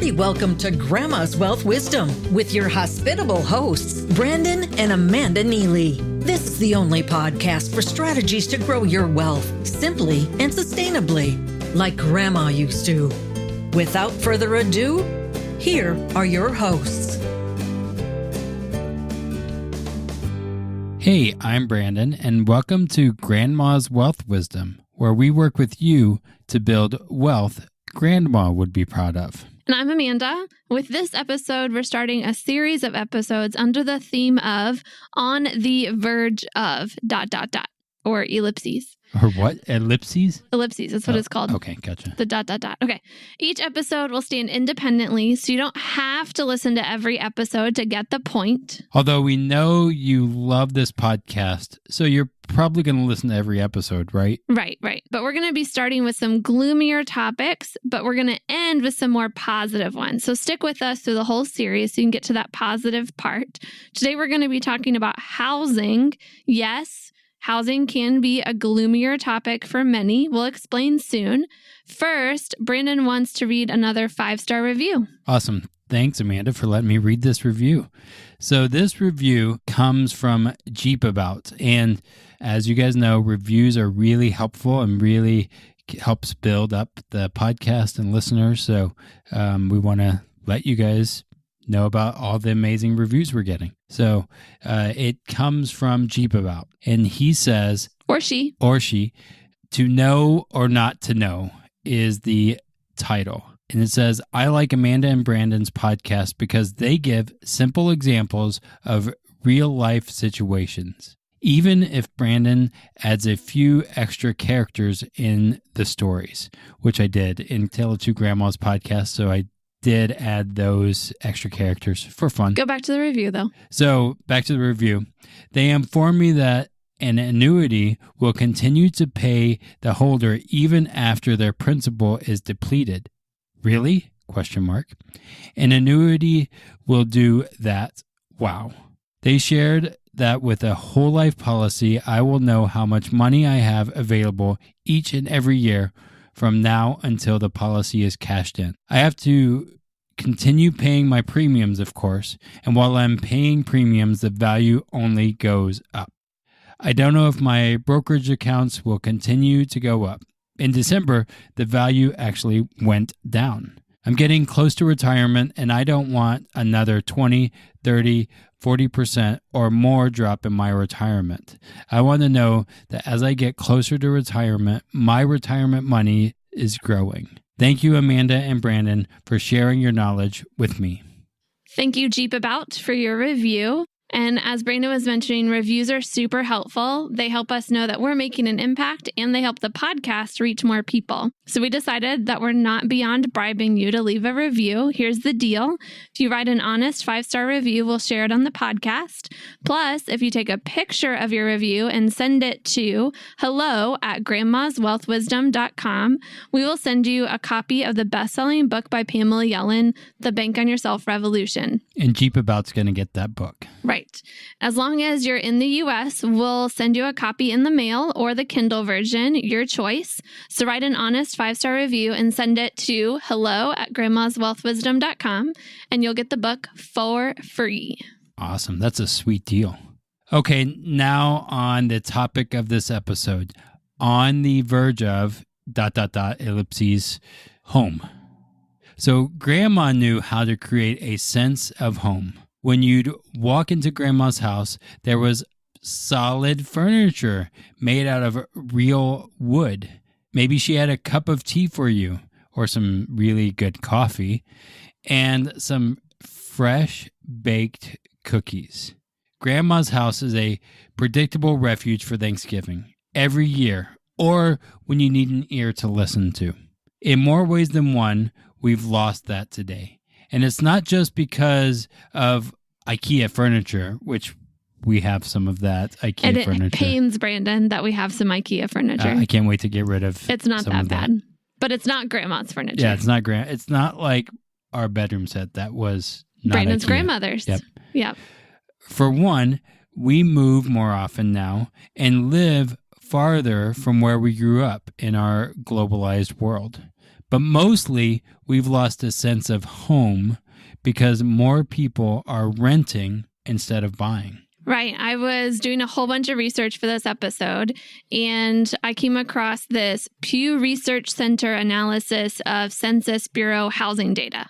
hearty welcome to Grandma's Wealth Wisdom with your hospitable hosts, Brandon and Amanda Neely. This is the only podcast for strategies to grow your wealth simply and sustainably, like Grandma used to. Without further ado, here are your hosts. Hey, I'm Brandon, and welcome to Grandma's Wealth Wisdom, where we work with you to build wealth Grandma would be proud of. And I'm Amanda. With this episode, we're starting a series of episodes under the theme of On the Verge of ... or ellipses. Or what? Ellipses? Ellipses, that's what it's called. Okay, gotcha. The ... Okay. Each episode will stand independently, so you don't have to listen to every episode to get the point. Although we know you love this podcast, so you're probably going to listen to every episode, right? Right. But we're going to be starting with some gloomier topics, but we're going to end with some more positive ones. So stick with us through the whole series so you can get to that positive part. Today, we're going to be talking about housing. Yes, housing can be a gloomier topic for many. We'll explain soon. First, Brandon wants to read another 5-star review. Awesome. Thanks, Amanda, for letting me read this review. So this review comes from Jeep About. And as you guys know, reviews are really helpful and really helps build up the podcast and listeners. So we want to let you guys know about all the amazing reviews we're getting. So it comes from Jeep About. And he says, Or she, to know or not to know is the title. And it says, I like Amanda and Brandon's podcast because they give simple examples of real life situations. Even if Brandon adds a few extra characters in the stories, which I did in Tale of Two Grandmas podcast. So I did add those extra characters for fun. Go back to the review though. So back to the review. They inform me that an annuity will continue to pay the holder even after their principal is depleted. Really? ? An annuity will do that. Wow. They shared that with a whole life policy, I will know how much money I have available each and every year from now until the policy is cashed in. I have to continue paying my premiums, of course, and while I'm paying premiums, the value only goes up. I don't know if my brokerage accounts will continue to go up. In December, the value actually went down. I'm getting close to retirement and I don't want another 20, 30, 40% or more drop in my retirement. I want to know that as I get closer to retirement, my retirement money is growing. Thank you, Amanda and Brandon, for sharing your knowledge with me. Thank you, Jeep About, for your review. And as Brandon was mentioning, reviews are super helpful. They help us know that we're making an impact and they help the podcast reach more people. So we decided that we're not beyond bribing you to leave a review. Here's the deal. If you write an honest 5-star review, we'll share it on the podcast. Plus, if you take a picture of your review and send it to hello@grandmaswealthwisdom.com, we will send you a copy of the best-selling book by Pamela Yellen, The Bank on Yourself Revolution. And Jeep About's going to get that book. Right. As long as you're in the U.S., we'll send you a copy in the mail or the Kindle version, your choice. So write an honest 5-star review and send it to hello@grandmaswealthwisdom.com and you'll get the book for free. Awesome. That's a sweet deal. Okay, now on the topic of this episode, on the verge of ... ellipses home. So Grandma knew how to create a sense of home. When you'd walk into Grandma's house, there was solid furniture made out of real wood. Maybe she had a cup of tea for you or some really good coffee and some fresh baked cookies. Grandma's house is a predictable refuge for Thanksgiving every year or when you need an ear to listen to. In more ways than one, we've lost that today. And it's not just because of IKEA furniture, which we have some of that IKEA furniture. It pains Brandon that we have some IKEA furniture. I can't wait to get rid of It's not that bad, but it's not Grandma's furniture. Yeah, it's not It's not like our bedroom set that was not Brandon's IKEA. grandmother's. Yep. For one, we move more often now and live farther from where we grew up in our globalized world. But mostly, we've lost a sense of home because more people are renting instead of buying. Right. I was doing a whole bunch of research for this episode, and I came across this Pew Research Center analysis of Census Bureau housing data.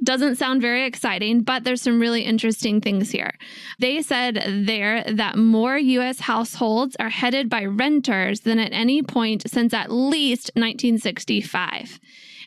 Doesn't sound very exciting, but there's some really interesting things here. They said there that more U.S. households are headed by renters than at any point since at least 1965.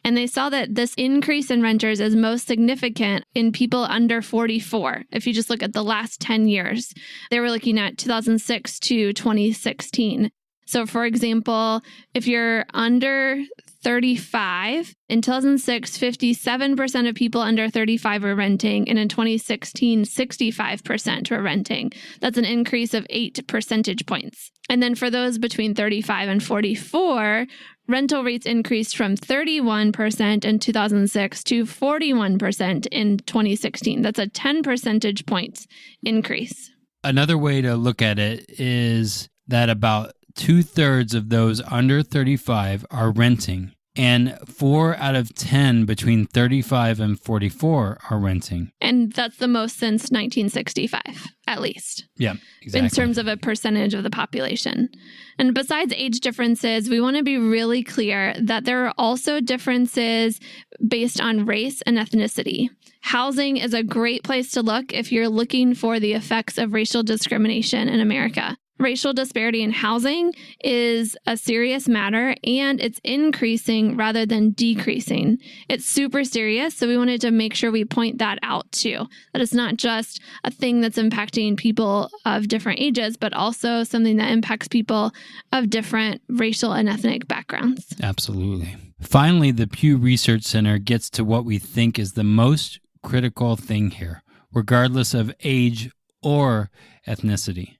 And they saw that this increase in renters is most significant in people under 44. If you just look at the last 10 years, they were looking at 2006 to 2016. So for example, if you're under 35, in 2006, 57% of people under 35 were renting, and in 2016, 65% were renting. That's an increase of 8 percentage points. And then for those between 35 and 44, rental rates increased from 31% in 2006 to 41% in 2016. That's a 10 percentage points increase. Another way to look at it is that about 2/3 of those under 35 are renting, and 4 out of 10 between 35 and 44 are renting. And that's the most since 1965, at least. Yeah, exactly. In terms of a percentage of the population. And besides age differences, we want to be really clear that there are also differences based on race and ethnicity. Housing is a great place to look if you're looking for the effects of racial discrimination in America. Racial disparity in housing is a serious matter, and it's increasing rather than decreasing. It's super serious, so we wanted to make sure we point that out too. That it's not just a thing that's impacting people of different ages, but also something that impacts people of different racial and ethnic backgrounds. Absolutely. Finally, the Pew Research Center gets to what we think is the most critical thing here, regardless of age or ethnicity.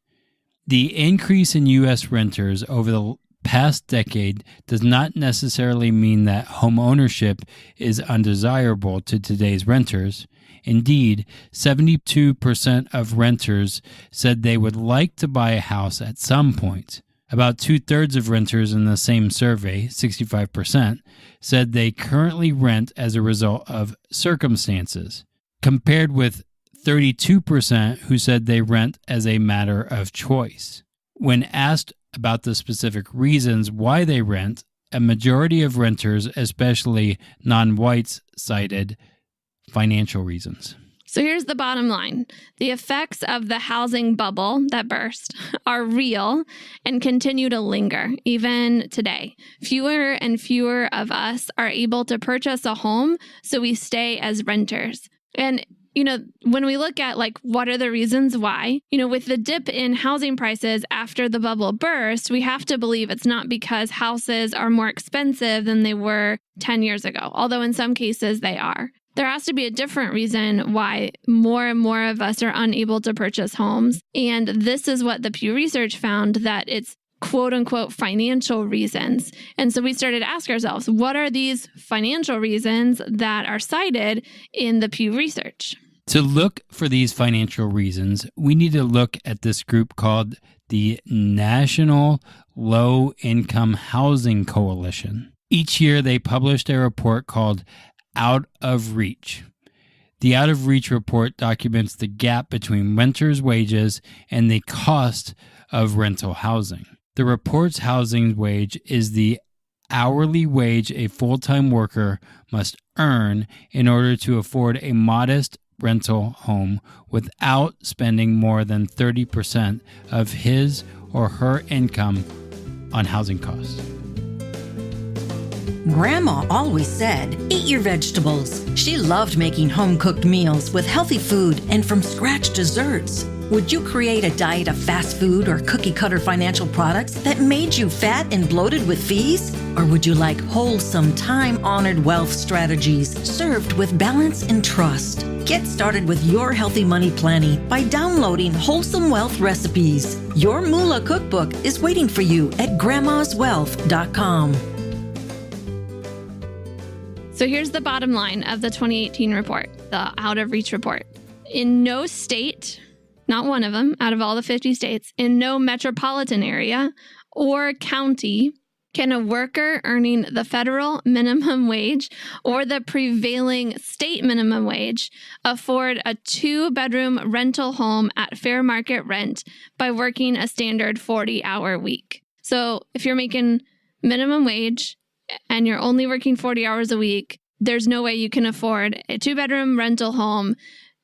The increase in U.S. renters over the past decade does not necessarily mean that home ownership is undesirable to today's renters. Indeed, 72% of renters said they would like to buy a house at some point. About 2/3 of renters in the same survey, 65%, said they currently rent as a result of circumstances, compared with 32% who said they rent as a matter of choice. When asked about the specific reasons why they rent, a majority of renters, especially non-whites, cited financial reasons. So here's the bottom line. The effects of the housing bubble that burst are real and continue to linger even today. Fewer and fewer of us are able to purchase a home, so we stay as renters. And when we look at what are the reasons why, with the dip in housing prices after the bubble burst, we have to believe it's not because houses are more expensive than they were 10 years ago, although in some cases they are. There has to be a different reason why more and more of us are unable to purchase homes. And this is what the Pew Research found, that it's quote unquote financial reasons. And so we started to ask ourselves, what are these financial reasons that are cited in the Pew Research? To look for these financial reasons, we need to look at this group called the National Low Income Housing Coalition. Each year they published a report called Out of Reach. The Out of Reach report documents the gap between renters' wages and the cost of rental housing. The report's housing wage is the hourly wage a full-time worker must earn in order to afford a modest rental home without spending more than 30% of his or her income on housing costs. Grandma always said, eat your vegetables. She loved making home-cooked meals with healthy food and from-scratch desserts. Would you create a diet of fast food or cookie-cutter financial products that made you fat and bloated with fees? Or would you like wholesome, time-honored wealth strategies served with balance and trust? Get started with your healthy money planning by downloading Wholesome Wealth Recipes. Your Moolah cookbook is waiting for you at grandmaswealth.com. So here's the bottom line of the 2018 report, the Out of Reach report. In no state, not one of them, out of all the 50 states, in no metropolitan area or county Can a worker earning the federal minimum wage or the prevailing state minimum wage afford a 2-bedroom rental home at fair market rent by working a standard 40-hour week? So if you're making minimum wage and you're only working 40 hours a week, there's no way you can afford a 2-bedroom rental home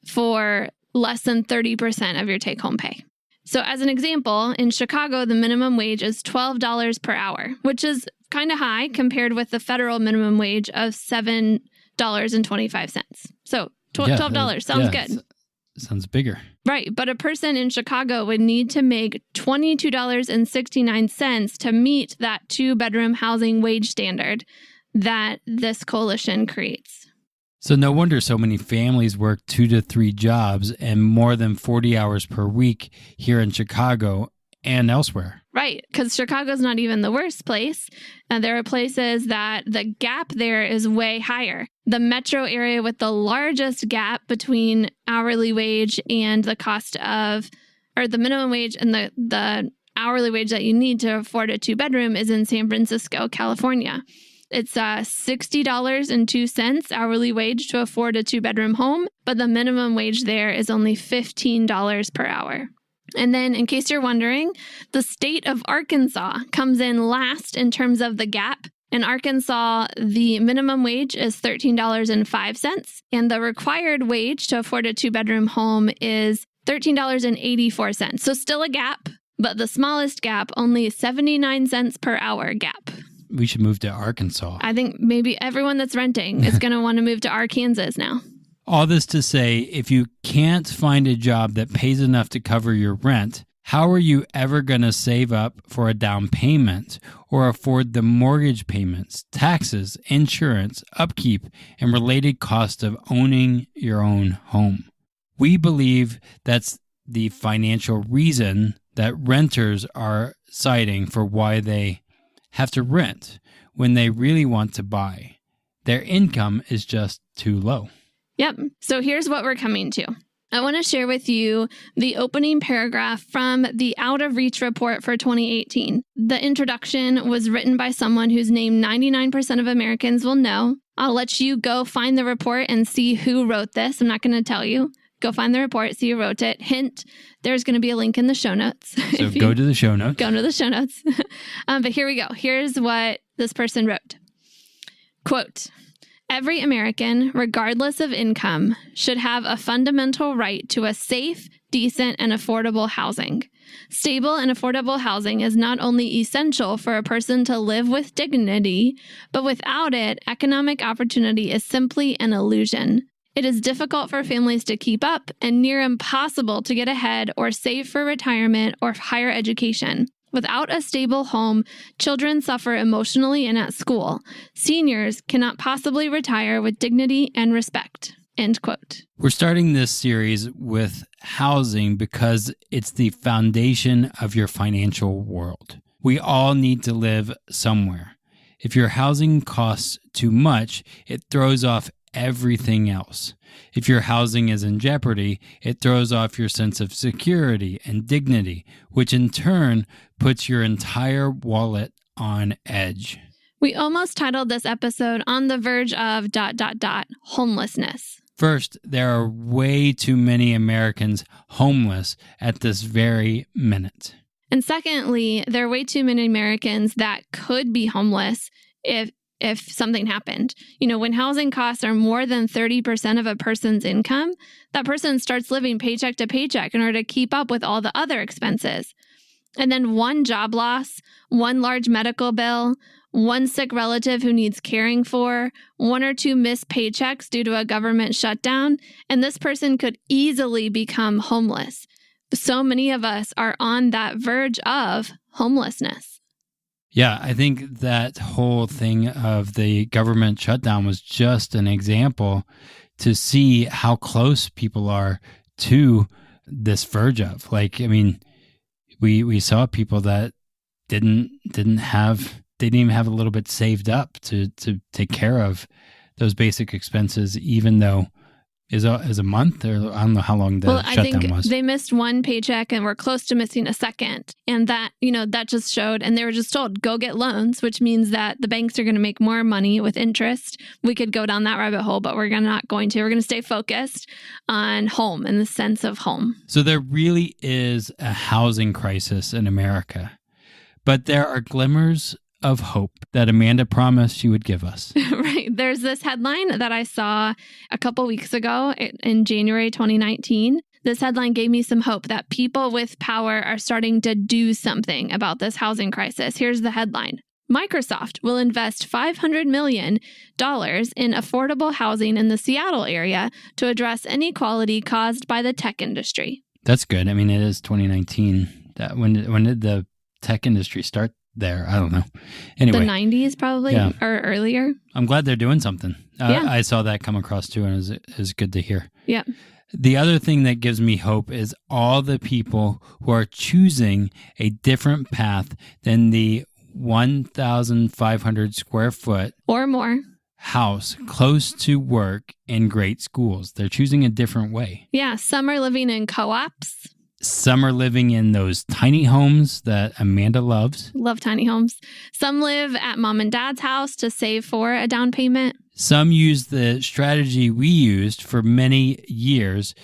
for less than 30% of your take-home pay. So as an example, in Chicago, the minimum wage is $12 per hour, which is kind of high compared with the federal minimum wage of $7.25. So $12 sounds good. Sounds bigger. Right. But a person in Chicago would need to make $22.69 to meet that 2-bedroom housing wage standard that this coalition creates. So no wonder so many families work 2 to 3 jobs and more than 40 hours per week here in Chicago and elsewhere. Right, because Chicago's not even the worst place. There are places that the gap there is way higher. The metro area with the largest gap between hourly wage and the cost of, or the minimum wage and the hourly wage that you need to afford a 2-bedroom is in San Francisco, California. It's $60.02 hourly wage to afford a 2-bedroom home, but the minimum wage there is only $15 per hour. And then, in case you're wondering, the state of Arkansas comes in last in terms of the gap. In Arkansas, the minimum wage is $13.05, and the required wage to afford a 2-bedroom home is $13.84. So still a gap, but the smallest gap, only 79 cents per hour gap. We should move to Arkansas. I think maybe everyone that's renting is going to want to move to Arkansas now. All this to say, if you can't find a job that pays enough to cover your rent, how are you ever going to save up for a down payment or afford the mortgage payments, taxes, insurance, upkeep, and related costs of owning your own home? We believe that's the financial reason that renters are citing for why they have to rent when they really want to buy. Their income is just too low. Yep. So here's what we're coming to. I want to share with you the opening paragraph from the Out of Reach report for 2018. The introduction was written by someone whose name 99% of Americans will know. I'll let you go find the report and see who wrote this. I'm not going to tell you. Go find the report, see who wrote it. Hint, there's going to be a link in the show notes. So go to the show notes. Go to the show notes. But here we go. Here's what this person wrote. Quote, every American, regardless of income, should have a fundamental right to a safe, decent, and affordable housing. Stable and affordable housing is not only essential for a person to live with dignity, but without it, economic opportunity is simply an illusion. It is difficult for families to keep up and near impossible to get ahead or save for retirement or higher education. Without a stable home, children suffer emotionally and at school. Seniors cannot possibly retire with dignity and respect. End quote. We're starting this series with housing because it's the foundation of your financial world. We all need to live somewhere. If your housing costs too much, it throws off everything else. If your housing is in jeopardy, it throws off your sense of security and dignity, which in turn puts your entire wallet on edge. We almost titled this episode On the Verge of ... homelessness. First, there are way too many Americans homeless at this very minute. And secondly, there are way too many Americans that could be homeless if something happened. You know, when housing costs are more than 30% of a person's income, that person starts living paycheck to paycheck in order to keep up with all the other expenses. And then one job loss, one large medical bill, one sick relative who needs caring for, 1 or 2 missed paychecks due to a government shutdown, and this person could easily become homeless. So many of us are on that verge of homelessness. Yeah, I think that whole thing of the government shutdown was just an example to see how close people are to this verge of. Like, I mean, we saw people that didn't even have a little bit saved up to take care of those basic expenses, even though is a month, or I don't know how long the I shutdown think was. they missed one paycheck and were close to missing a second. And that, that just showed, and they were just told, go get loans, which means that the banks are going to make more money with interest. We could go down that rabbit hole, but we're not going to. We're going to stay focused on home and the sense of home. So there really is a housing crisis in America, but there are glimmers of hope that Amanda promised she would give us. Right. There's this headline that I saw a couple weeks ago in January 2019. This headline gave me some hope that people with power are starting to do something about this housing crisis. Here's the headline. Microsoft will invest $500 million in affordable housing in the Seattle area to address inequality caused by the tech industry. That's good. I mean, it is 2019. When did the tech industry start there? I don't know. Anyway, the 90s probably, or earlier. I'm glad they're doing something. Yeah. I saw that come across too, and it was good to hear. Yeah. The other thing that gives me hope is all the people who are choosing a different path than the 1,500 square foot or more house close to work and great schools. They're choosing a different way. Yeah. Some are living in co-ops. Some are living in those tiny homes that Amanda loves. Love tiny homes. Some live at mom and dad's house to save for a down payment. Some use the strategy we used for many years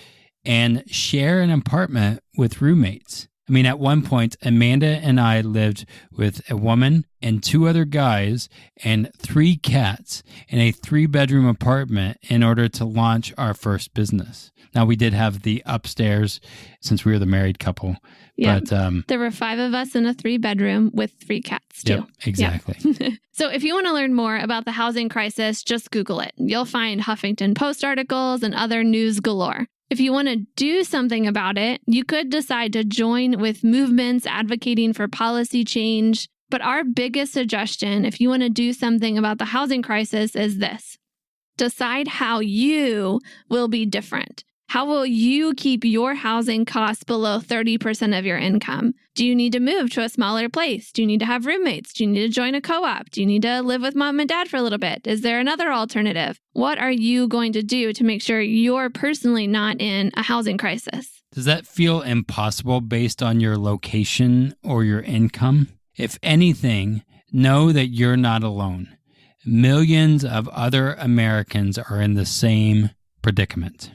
and share an apartment with roommates. I mean, at one point, Amanda and I lived with a woman and 2 other guys and 3 cats in a 3-bedroom apartment in order to launch our first business. Now, we did have the upstairs since we were the married couple. Yeah. But there were 5 of us in a 3-bedroom with 3 cats, too. Yep, exactly. Yeah. So if you want to learn more about the housing crisis, just Google it. You'll find Huffington Post articles and other news galore. If you want to do something about it, you could decide to join with movements advocating for policy change. But our biggest suggestion, if you want to do something about the housing crisis, is this. Decide how you will be different. How will you keep your housing costs below 30% of your income? Do you need to move to a smaller place? Do you need to have roommates? Do you need to join a co-op? Do you need to live with mom and dad for a little bit? Is there another alternative? What are you going to do to make sure you're personally not in a housing crisis? Does that feel impossible based on your location or your income? If anything, know that you're not alone. Millions of other Americans are in the same predicament.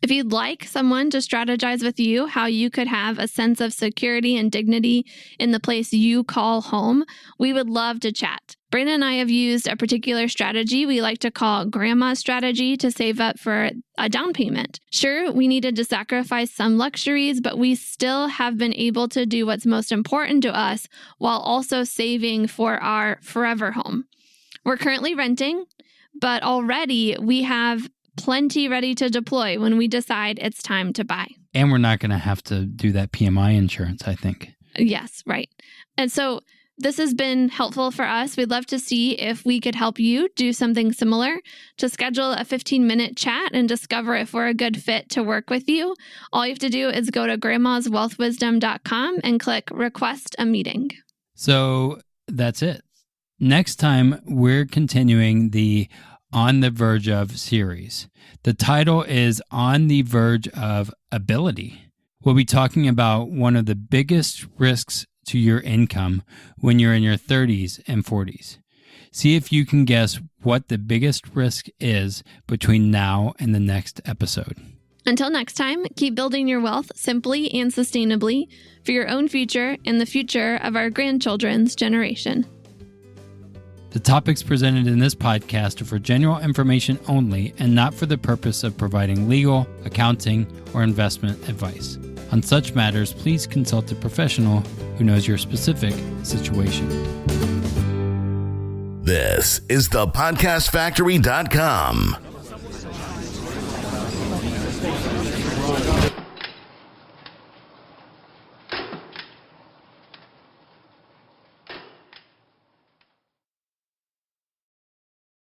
If you'd like someone to strategize with you how you could have a sense of security and dignity in the place you call home, we would love to chat. Brandon and I have used a particular strategy we like to call grandma's strategy to save up for a down payment. Sure, we needed to sacrifice some luxuries, but we still have been able to do what's most important to us while also saving for our forever home. We're currently renting, but already we have plenty ready to deploy when we decide it's time to buy. And we're not going to have to do that PMI insurance, I think. Yes, right. And so this has been helpful for us. We'd love to see if we could help you do something similar. To schedule a 15-minute chat and discover if we're a good fit to work with you, all you have to do is go to grandmaswealthwisdom.com and click Request a Meeting. So that's it. Next time, we're continuing the On the Verge of series. The title is On the Verge of Ability. We'll be talking about one of the biggest risks to your income when you're in your 30s and 40s. See if you can guess what the biggest risk is between now and the next episode. Until next time, keep building your wealth simply and sustainably for your own future and the future of our grandchildren's generation. The topics presented in this podcast are for general information only and not for the purpose of providing legal, accounting, or investment advice. On such matters, please consult a professional who knows your specific situation. This is thepodcastfactory.com.